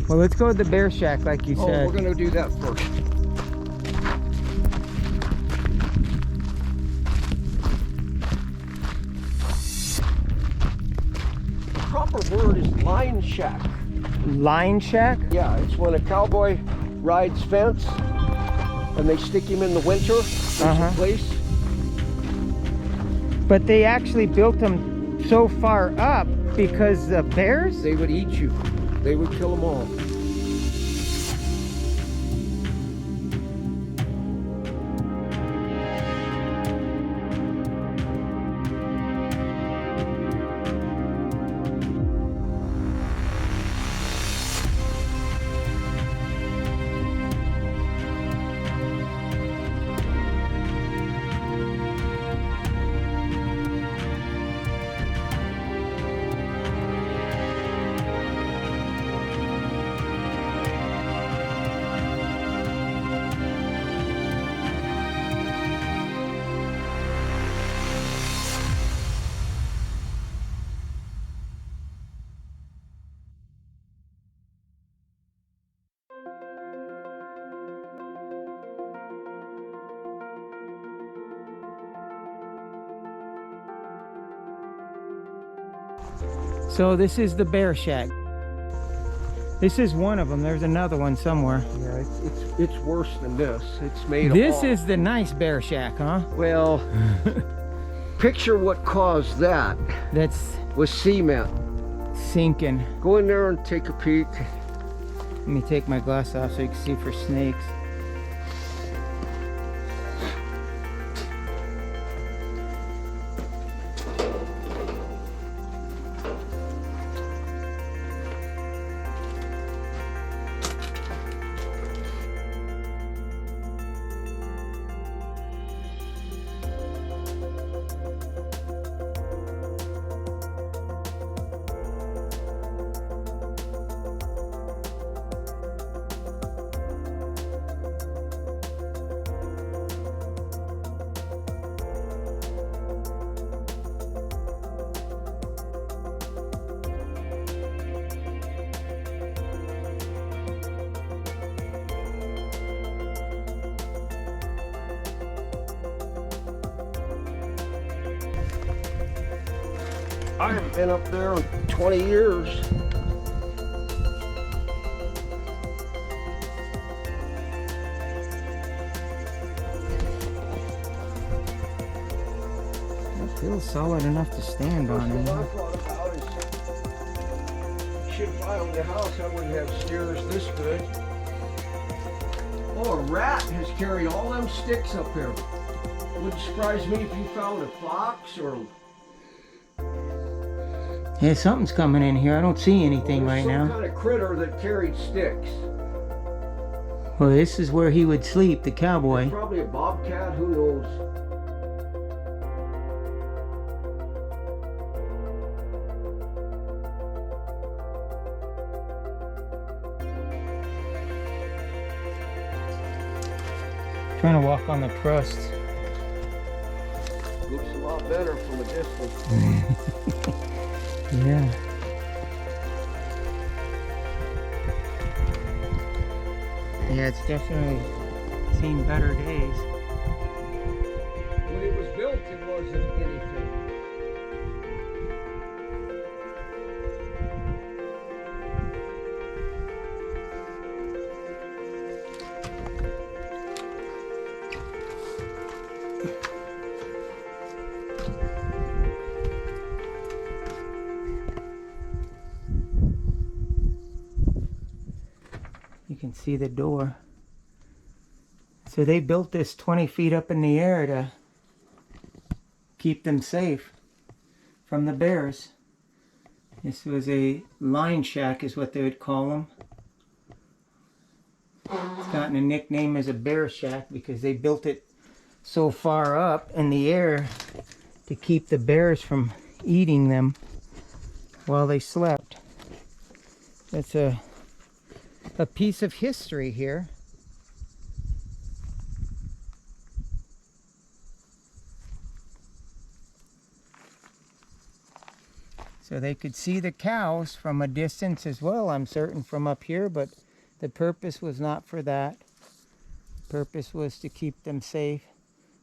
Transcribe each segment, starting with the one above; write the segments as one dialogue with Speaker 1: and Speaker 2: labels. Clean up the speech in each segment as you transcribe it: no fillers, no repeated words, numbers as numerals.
Speaker 1: Well, let's go to the bear shack like you said.
Speaker 2: Oh, we're gonna do that first. The proper word is line shack.
Speaker 1: Line shack?
Speaker 2: Yeah, it's when a cowboy rides fence and they stick him in the winter. There's a place.
Speaker 1: But they actually built them so far up because the bears?
Speaker 2: They would eat you. They would kill them all.
Speaker 1: So this is the bear shack. This is one of them. There's another one somewhere.
Speaker 2: Yeah, it's worse than this. It's made
Speaker 1: This
Speaker 2: of
Speaker 1: is the nice bear shack, huh?
Speaker 2: Well, picture what caused that.
Speaker 1: That's
Speaker 2: Was cement.
Speaker 1: sinking.
Speaker 2: Go in there and take a peek.
Speaker 1: Let me take my glass off so you can see for snakes.
Speaker 2: I haven't been up there in 20 years.
Speaker 1: It feels solid enough to stand on.
Speaker 2: What I thought about is, if I owned a house, I wouldn't have stairs this good. Oh, a rat has carried all them sticks up here. Wouldn't surprise me if you found a fox or...
Speaker 1: Yeah, something's coming in here. I don't see anything right
Speaker 2: some
Speaker 1: now.
Speaker 2: kind of critter that carried sticks.
Speaker 1: Well, this is where he would sleep, the cowboy.
Speaker 2: Probably a bobcat, who knows?
Speaker 1: Trying to walk on the crust.
Speaker 2: Looks a lot better from a distance.
Speaker 1: Yeah. Yeah, it's definitely seen better days.
Speaker 2: When it was built, it wasn't anything.
Speaker 1: You can see the door. So they built this 20 feet up in the air to keep them safe from the bears. This was a line shack is what they would call them. It's gotten a nickname as a bear shack because they built it so far up in the air to keep the bears from eating them while they slept. That's a piece of history here. So they could see the cows from a distance as well, I'm certain, from up here, but the purpose was not for that. Purpose was to keep them safe.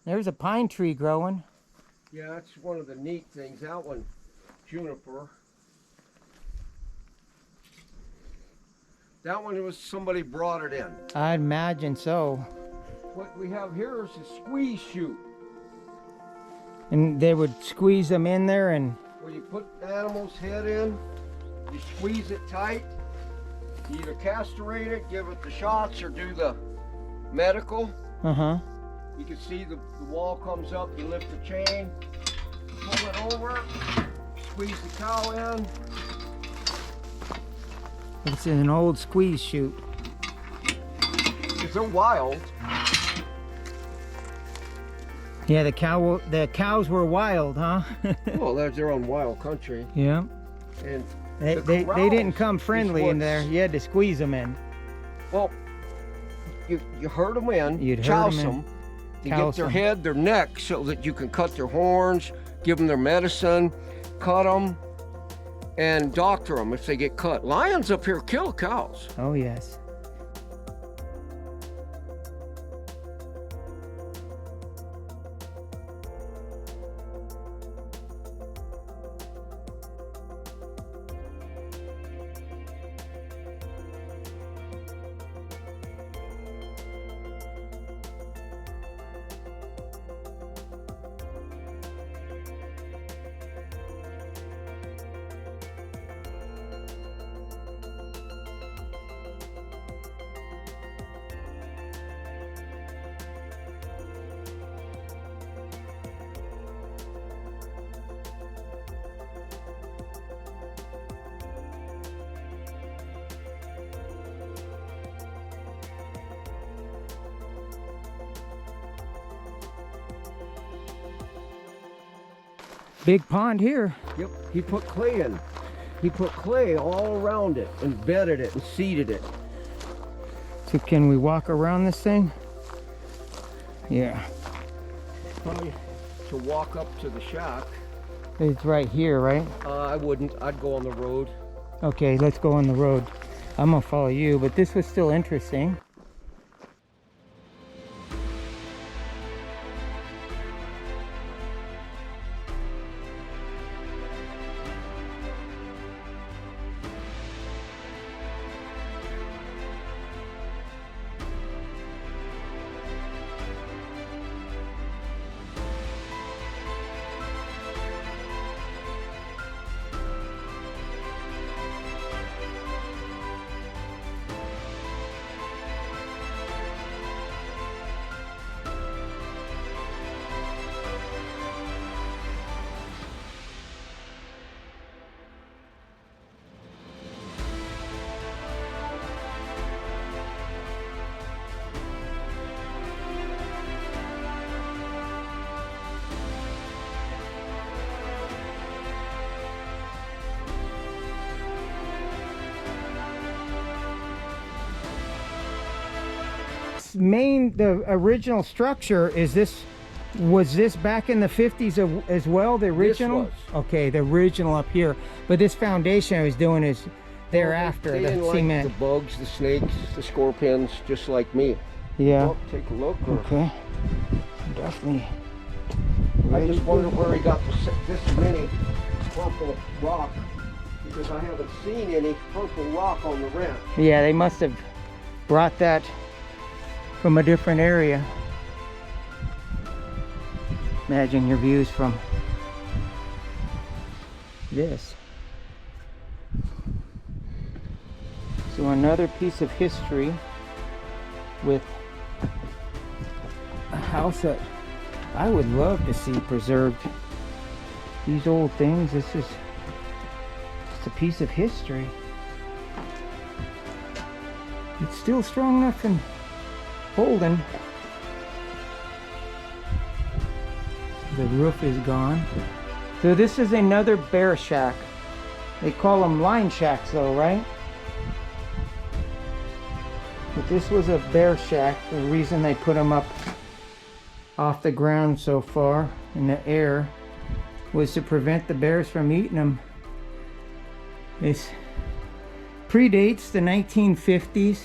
Speaker 1: There's a pine tree growing.
Speaker 2: Yeah, that's one of the neat things. That one, juniper. That one was somebody brought it in.
Speaker 1: I'd imagine so.
Speaker 2: What we have here is a squeeze chute.
Speaker 1: And they would squeeze them in there and...
Speaker 2: Where you put the animal's head in, you squeeze it tight, you either castrate it, give it the shots, or do the medical.
Speaker 1: Uh-huh.
Speaker 2: You can see the wall comes up, you lift the chain, pull it over, squeeze the cow in.
Speaker 1: It's an old squeeze chute.
Speaker 2: Because they're wild.
Speaker 1: Yeah, the cows were wild, huh?
Speaker 2: Well, they're on wild country.
Speaker 1: Yeah.
Speaker 2: And
Speaker 1: they didn't come friendly in there. You had to squeeze them in.
Speaker 2: Well, you herd them in,
Speaker 1: You'd
Speaker 2: chouse
Speaker 1: herd 'em in.
Speaker 2: them, you get their head, their neck, so that you can cut their horns, give them their medicine, cut them, and doctor them if they get cut. Lions up here kill cows.
Speaker 1: Oh, yes. Big pond here.
Speaker 2: Yep, he put clay in. He put clay all around it and bedded it and seeded it.
Speaker 1: So can we walk around this thing? Yeah.
Speaker 2: Probably to walk up to the shack.
Speaker 1: It's right here, right?
Speaker 2: I wouldn't. I'd go on the road.
Speaker 1: Okay, let's go on the road. I'm gonna follow you, but this was still interesting. The original structure was this back in the 50s as well, the original?
Speaker 2: This was.
Speaker 1: Okay, the original up here, but this foundation I was doing is thereafter.
Speaker 2: They
Speaker 1: the
Speaker 2: didn't
Speaker 1: cement.
Speaker 2: like the bugs, the snakes, the scorpions, just like me.
Speaker 1: Yeah.
Speaker 2: Look, take a look.
Speaker 1: Okay. Definitely.
Speaker 2: I just wonder where he got this many purple rock, because I haven't seen any purple rock on the ranch.
Speaker 1: Yeah, they must have brought that from a different area. Imagine your views from this. So another piece of history with a house that I would love to see preserved. These old things, this is just a piece of history. It's still strong enough and holding. The roof is gone. So this is another bear shack. They call them line shacks though, right? But this was a bear shack. The reason they put them up off the ground so far in the air was to prevent the bears from eating them. This predates the 1950s.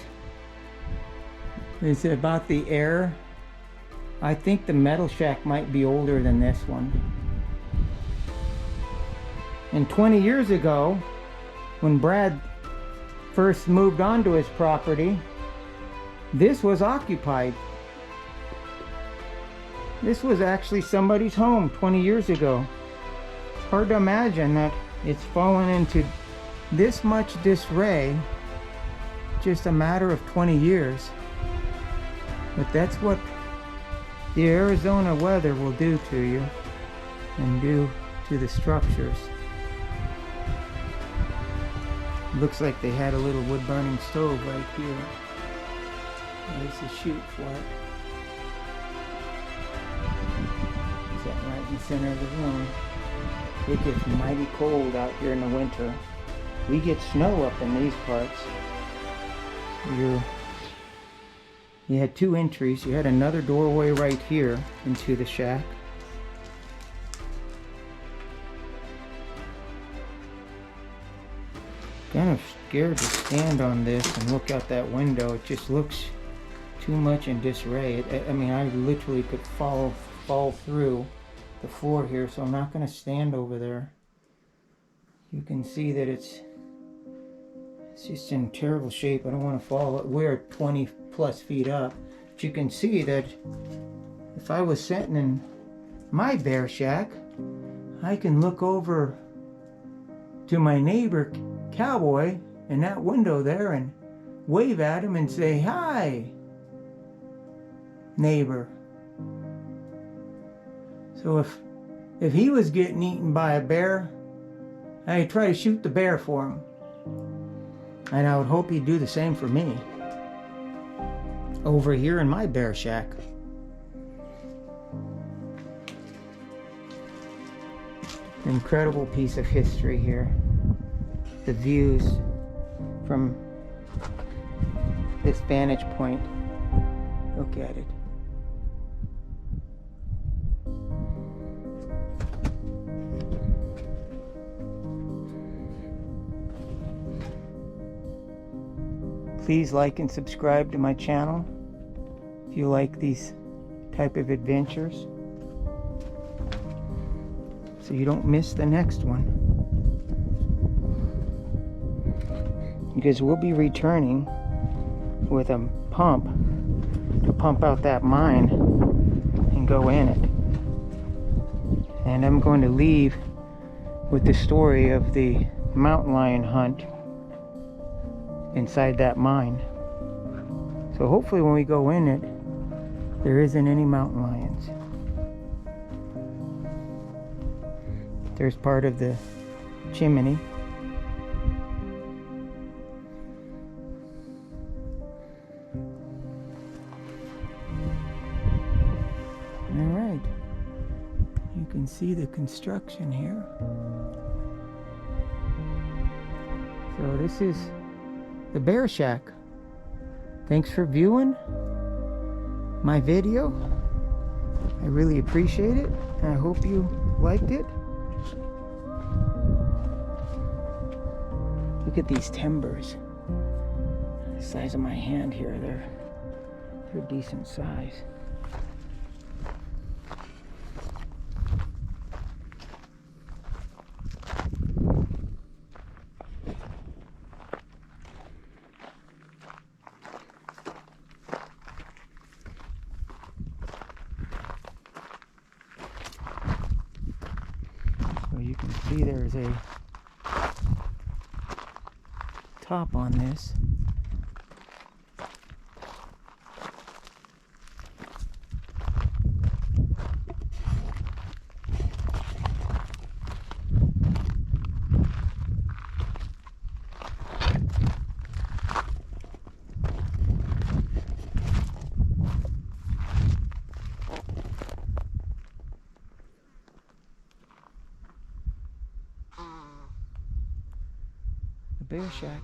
Speaker 1: It's about the era. I think the metal shack might be older than this one. And 20 years ago, when Brad first moved onto his property, this was occupied. This was actually somebody's home 20 years ago. It's hard to imagine that it's fallen into this much disarray just a matter of 20 years. But that's what the Arizona weather will do to you and do to the structures. Looks like they had a little wood burning stove right here. There's the chute for it. Sitting right in the center of the room. It gets mighty cold out here in the winter. We get snow up in these parts. You had two entries. You had another doorway right here into the shack. Kind of scared to stand on this and look out that window. It just looks too much in disarray. I mean, I literally could fall through the floor here, so I'm not going to stand over there. You can see that it's just in terrible shape. I don't want to fall. We're 20 plus feet up. But you can see that if I was sitting in my bear shack, I can look over to my neighbor Cowboy in that window there and wave at him and say, "Hi, neighbor." So if he was getting eaten by a bear, I'd try to shoot the bear for him. And I would hope he'd do the same for me over here in my bear shack. Incredible piece of history here. The views from this vantage point. Look at it. Please like and subscribe to my channel if you like these type of adventures, so you don't miss the next one. Because we'll be returning with a pump to pump out that mine and go in it. And I'm going to leave with the story of the mountain lion hunt inside that mine. So hopefully when we go in it, there isn't any mountain lions. There's part of the chimney. Alright, you can see the construction here. So this is the bear shack. Thanks for viewing my video. I really appreciate it, and I hope you liked it. Look at these timbers. The size of my hand here, they're decent size. So you can see there's a top on this. The bear shack.